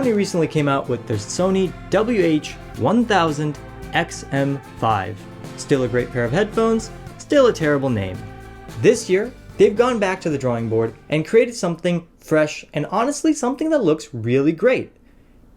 Sony recently came out with their Sony WH-1000XM5. Still a great pair of headphones, still a terrible name. This year, they've gone back to the drawing board and created something fresh and honestly something that looks really great.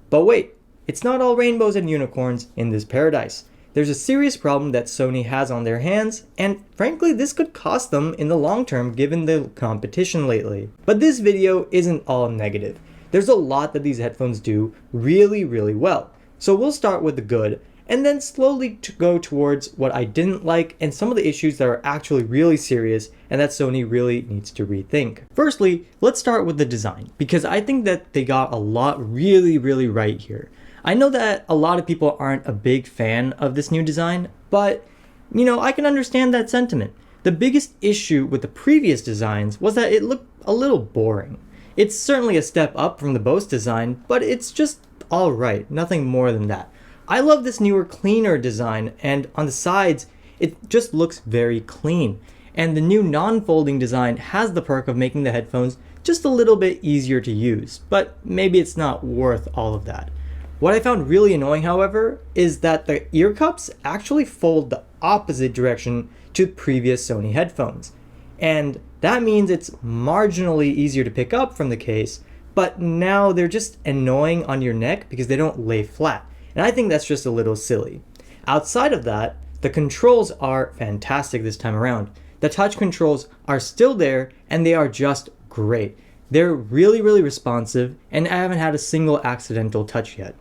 But wait, it's not all rainbows and unicorns in this paradise. There's a serious problem that Sony has on their hands, and frankly this could cost them in the long term given the competition lately. But this video isn't all negative. There's a lot that these headphones do really well. So we'll start with the good, and then slowly go towards what I didn't like and some of the issues that are actually really serious and that Sony really needs to rethink. Firstly, let's start with the design, because I think that they got a lot really right here. I know that a lot of people aren't a big fan of this new design, but I can understand that sentiment. The biggest issue with the previous designs was that it looked a little boring. It's certainly a step up from the Bose design, but it's just alright, nothing more than that. I love this newer, cleaner design, and on the sides, it just looks very clean. And the new non-folding design has the perk of making the headphones just a little bit easier to use, but maybe it's not worth all of that. What I found really annoying, however, is that the ear cups actually fold the opposite direction to previous Sony headphones. And that means it's marginally easier to pick up from the case, but now they're just annoying on your neck because they don't lay flat. And I think that's just a little silly. Outside of that, the controls are fantastic this time around. The touch controls are still there and they are just great. They're really responsive, and I haven't had a single accidental touch yet.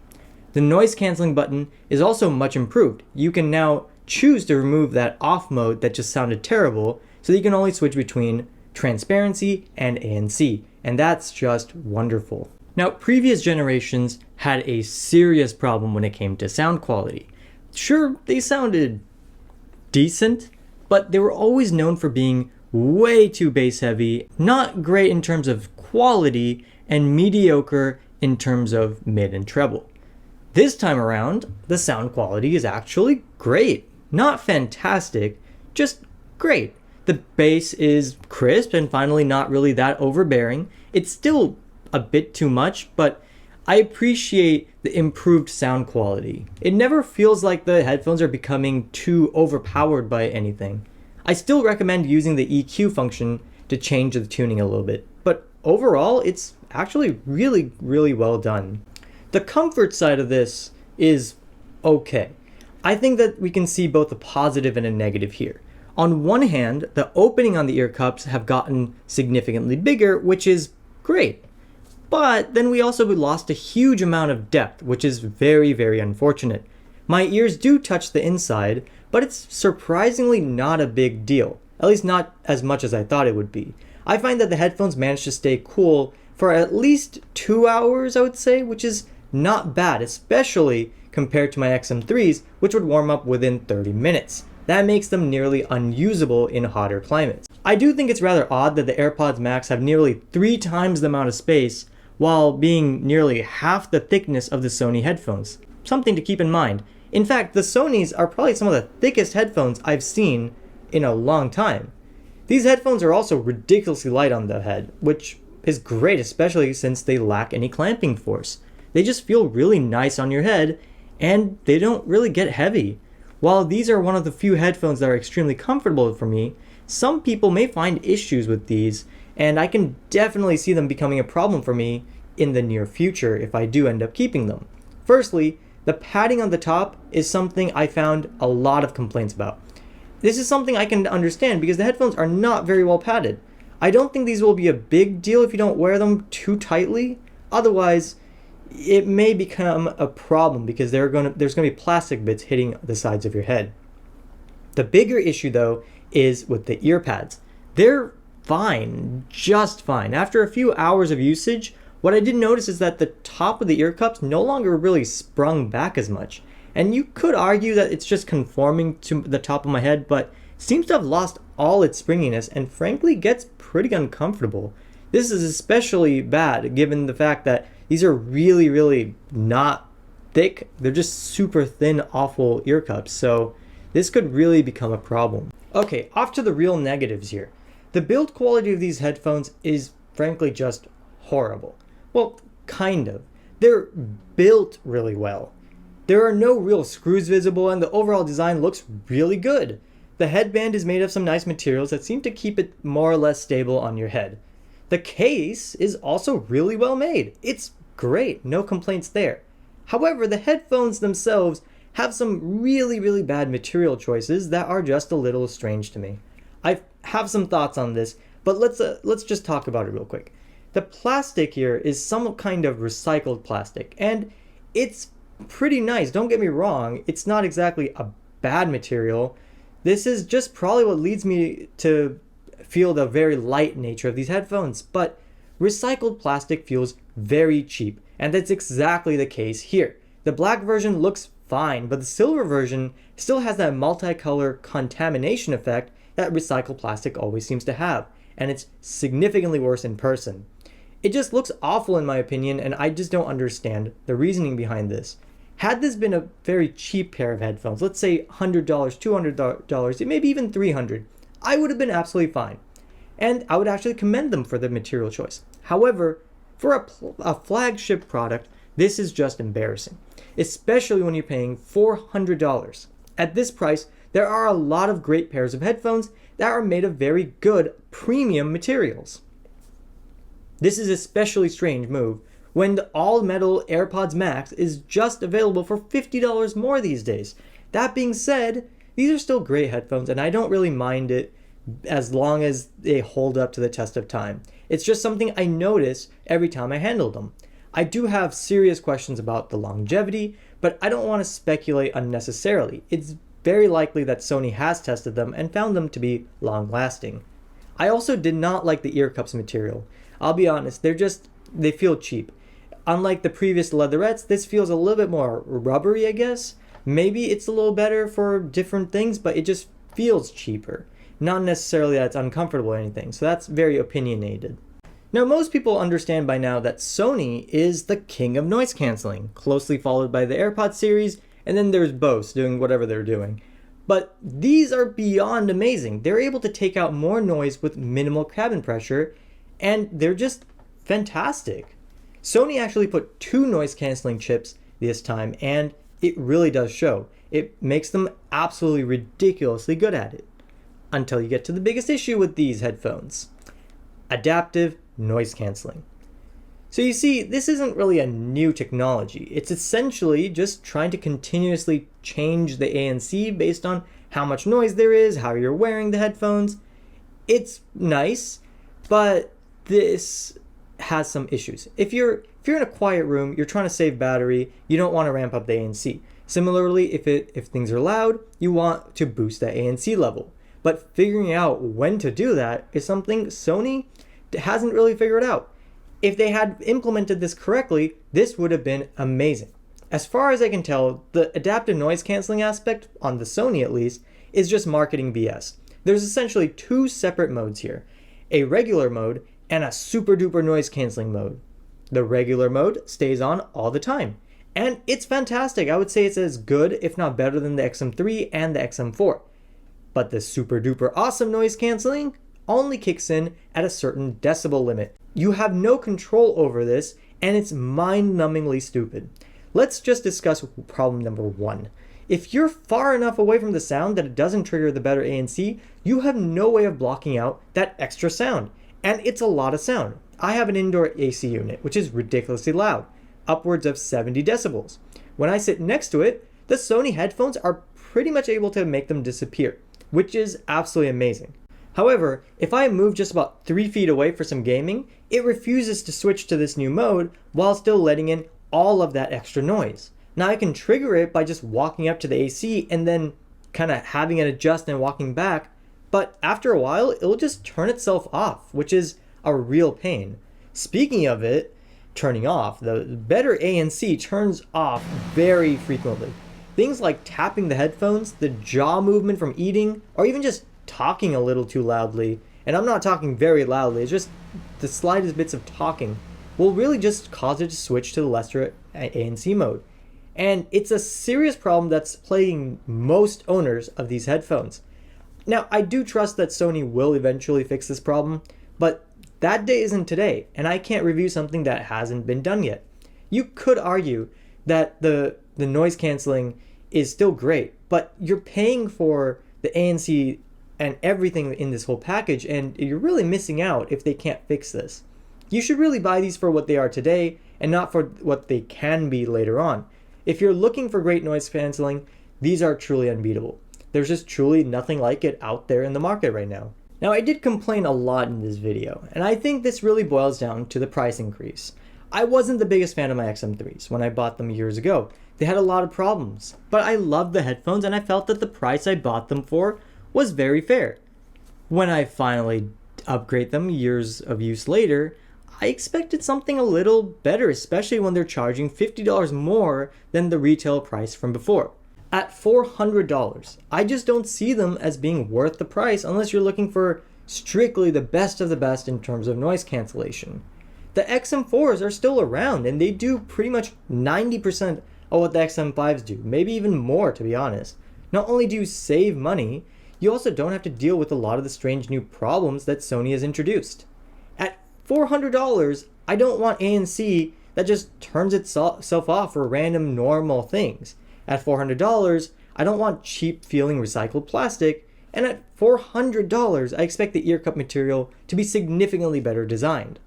The noise cancelling button is also much improved. You can now choose to remove that off mode that just sounded terrible, so that you can only switch between transparency and ANC, and that's just wonderful. Now, previous generations had a serious problem when it came to sound quality. Sure, they sounded decent, but they were always known for being way too bass heavy, not great in terms of quality, and mediocre in terms of mid and treble. This time around, the sound quality is actually great. Not fantastic, just great. The bass is crisp and finally not really that overbearing. It's still a bit too much, but I appreciate the improved sound quality. It never feels like the headphones are becoming too overpowered by anything. I still recommend using the EQ function to change the tuning a little bit, but overall it's actually really well done. The comfort side of this is okay. I think that we can see both a positive and a negative here. On one hand, the opening on the ear cups have gotten significantly bigger, which is great. But then we also lost a huge amount of depth, which is very unfortunate. My ears do touch the inside, but it's surprisingly not a big deal. At least not as much as I thought it would be. I find that the headphones manage to stay cool for at least 2 hours, I would say, which is not bad, especially compared to my XM3s, which would warm up within 30 minutes. That makes them nearly unusable in hotter climates. I do think it's rather odd that the AirPods Max have nearly 3 times the amount of space while being nearly half the thickness of the Sony headphones. Something to keep in mind. In fact, the Sonys are probably some of the thickest headphones I've seen in a long time. These headphones are also ridiculously light on the head, which is great, especially since they lack any clamping force. They just feel really nice on your head, and they don't really get heavy. While these are one of the few headphones that are extremely comfortable for me, some people may find issues with these, and I can definitely see them becoming a problem for me in the near future if I do end up keeping them. Firstly, the padding on the top is something I found a lot of complaints about. This is something I can understand because the headphones are not very well padded. I don't think these will be a big deal if you don't wear them too tightly. Otherwise, it may become a problem because there's going to be plastic bits hitting the sides of your head. The bigger issue though is with the ear pads. They're fine, just fine. After a few hours of usage, what I did notice is that the top of the ear cups no longer really sprung back as much. And you could argue that it's just conforming to the top of my head, but it seems to have lost all its springiness and frankly gets pretty uncomfortable. This is especially bad given the fact that these are really not thick. They're just super thin, awful ear cups. So this could really become a problem. Okay, off to the real negatives here. The build quality of these headphones is frankly just horrible. Well, kind of. They're built really well. There are no real screws visible and the overall design looks really good. The headband is made of some nice materials that seem to keep it more or less stable on your head. The case is also really well made. It's great, no complaints there. However, the headphones themselves have some really bad material choices that are just a little strange to me. I have some thoughts on this, but let's just talk about it real quick. The plastic here is some kind of recycled plastic, and it's pretty nice, don't get me wrong. It's not exactly a bad material. This is just probably what leads me to feel the very light nature of these headphones, but recycled plastic feels very cheap, and that's exactly the case here. The black version looks fine, but the silver version still has that multicolor contamination effect that recycled plastic always seems to have, and it's significantly worse in person. It just looks awful in my opinion, and I just don't understand the reasoning behind this. Had this been a very cheap pair of headphones, let's say $100, $200, maybe even $300, I would have been absolutely fine. And I would actually commend them for the material choice. However, for a flagship product, this is just embarrassing, especially when you're paying $400. At this price, there are a lot of great pairs of headphones that are made of very good premium materials. This is an especially strange move when the all-metal AirPods Max is just available for $50 more these days. That being said, these are still great headphones and I don't really mind it as long as they hold up to the test of time. It's just something I notice every time I handle them. I do have serious questions about the longevity, but I don't want to speculate unnecessarily. It's very likely that Sony has tested them and found them to be long-lasting. I also did not like the ear cups material. I'll be honest, they feel cheap. Unlike the previous leatherettes, this feels a little bit more rubbery, I guess. Maybe it's a little better for different things, but it just feels cheaper. Not necessarily that it's uncomfortable or anything, so that's very opinionated. Now, most people understand by now that Sony is the king of noise canceling, closely followed by the AirPods series, and then there's Bose doing whatever they're doing. But these are beyond amazing. They're able to take out more noise with minimal cabin pressure, and they're just fantastic. Sony actually put 2 noise canceling chips this time, and it really does show. It makes them absolutely ridiculously good at it. Until you get to the biggest issue with these headphones: adaptive noise canceling. So you see, this isn't really a new technology. It's essentially just trying to continuously change the ANC based on how much noise there is, how you're wearing the headphones. It's nice, but this has some issues. If you're in a quiet room, you're trying to save battery, you don't want to ramp up the ANC. Similarly, if things are loud, you want to boost that ANC level. But figuring out when to do that is something Sony hasn't really figured out. If they had implemented this correctly, this would have been amazing. As far as I can tell, the adaptive noise canceling aspect, on the Sony at least, is just marketing BS. There's essentially 2 separate modes here: a regular mode and a super duper noise canceling mode. The regular mode stays on all the time, and it's fantastic. I would say it's as good, if not better, than the XM3 and the XM4. But the super duper awesome noise canceling only kicks in at a certain decibel limit. You have no control over this, and it's mind-numbingly stupid. Let's just discuss problem number 1. If you're far enough away from the sound that it doesn't trigger the better ANC, you have no way of blocking out that extra sound. And it's a lot of sound. I have an indoor AC unit, which is ridiculously loud, upwards of 70 decibels. When I sit next to it, the Sony headphones are pretty much able to make them disappear, which is absolutely amazing. However, if I move just about 3 feet away for some gaming, it refuses to switch to this new mode while still letting in all of that extra noise. Now I can trigger it by just walking up to the AC and then kind of having it adjust and walking back, but after a while it'll just turn itself off, which is a real pain. Speaking of it turning off, the better ANC turns off very frequently. Things like tapping the headphones, the jaw movement from eating, or even just talking a little too loudly, and I'm not talking very loudly, it's just the slightest bits of talking, will really just cause it to switch to the lesser ANC mode. And it's a serious problem that's plaguing most owners of these headphones. Now, I do trust that Sony will eventually fix this problem, but that day isn't today, and I can't review something that hasn't been done yet. You could argue that the noise canceling is still great, but you're paying for the ANC and everything in this whole package, and you're really missing out if they can't fix this. You should really buy these for what they are today and not for what they can be later on. If you're looking for great noise canceling, these are truly unbeatable. There's just truly nothing like it out there in the market right now. Now, I did complain a lot in this video, and I think this really boils down to the price increase. I wasn't the biggest fan of my XM3s when I bought them years ago. They had a lot of problems, but I loved the headphones and I felt that the price I bought them for was very fair. When I finally upgrade them years of use later, I expected something a little better, especially when they're charging $50 more than the retail price from before. At $400, I just don't see them as being worth the price unless you're looking for strictly the best of the best in terms of noise cancellation. The XM4s are still around and they do pretty much 90% of what the XM5s do, maybe even more to be honest. Not only do you save money, you also don't have to deal with a lot of the strange new problems that Sony has introduced. At $400, I don't want ANC that just turns itself off for random normal things. At $400, I don't want cheap feeling recycled plastic, and at $400, I expect the ear cup material to be significantly better designed.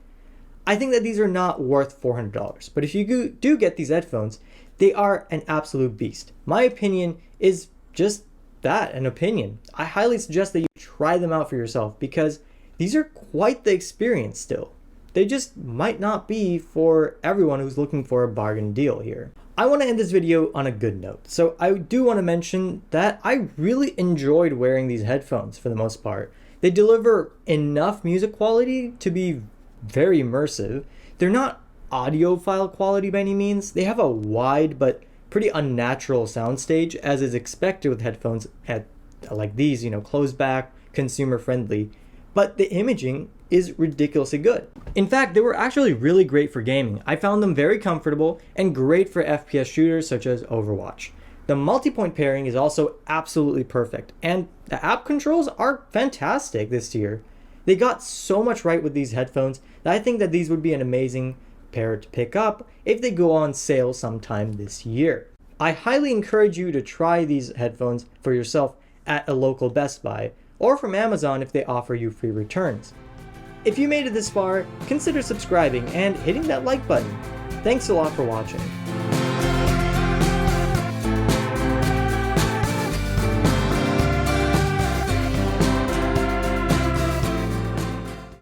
I think that these are not worth $400, but if you do get these headphones, they are an absolute beast. My opinion is just that, an opinion. I highly suggest that you try them out for yourself because these are quite the experience still. They just might not be for everyone who's looking for a bargain deal here. I want to end this video on a good note. So I do want to mention that I really enjoyed wearing these headphones for the most part. They deliver enough music quality to be very immersive. They're not audiophile quality by any means. They have a wide but pretty unnatural soundstage, as is expected with headphones like these, closed back, consumer friendly. But the imaging is ridiculously good. In fact, they were actually really great for gaming. I found them very comfortable and great for FPS shooters such as Overwatch. The multi-point pairing is also absolutely perfect, and the app controls are fantastic this year. They got so much right with these headphones that I think that these would be an amazing pair to pick up if they go on sale sometime this year. I highly encourage you to try these headphones for yourself at a local Best Buy or from Amazon if they offer you free returns. If you made it this far, consider subscribing and hitting that like button. Thanks a lot for watching.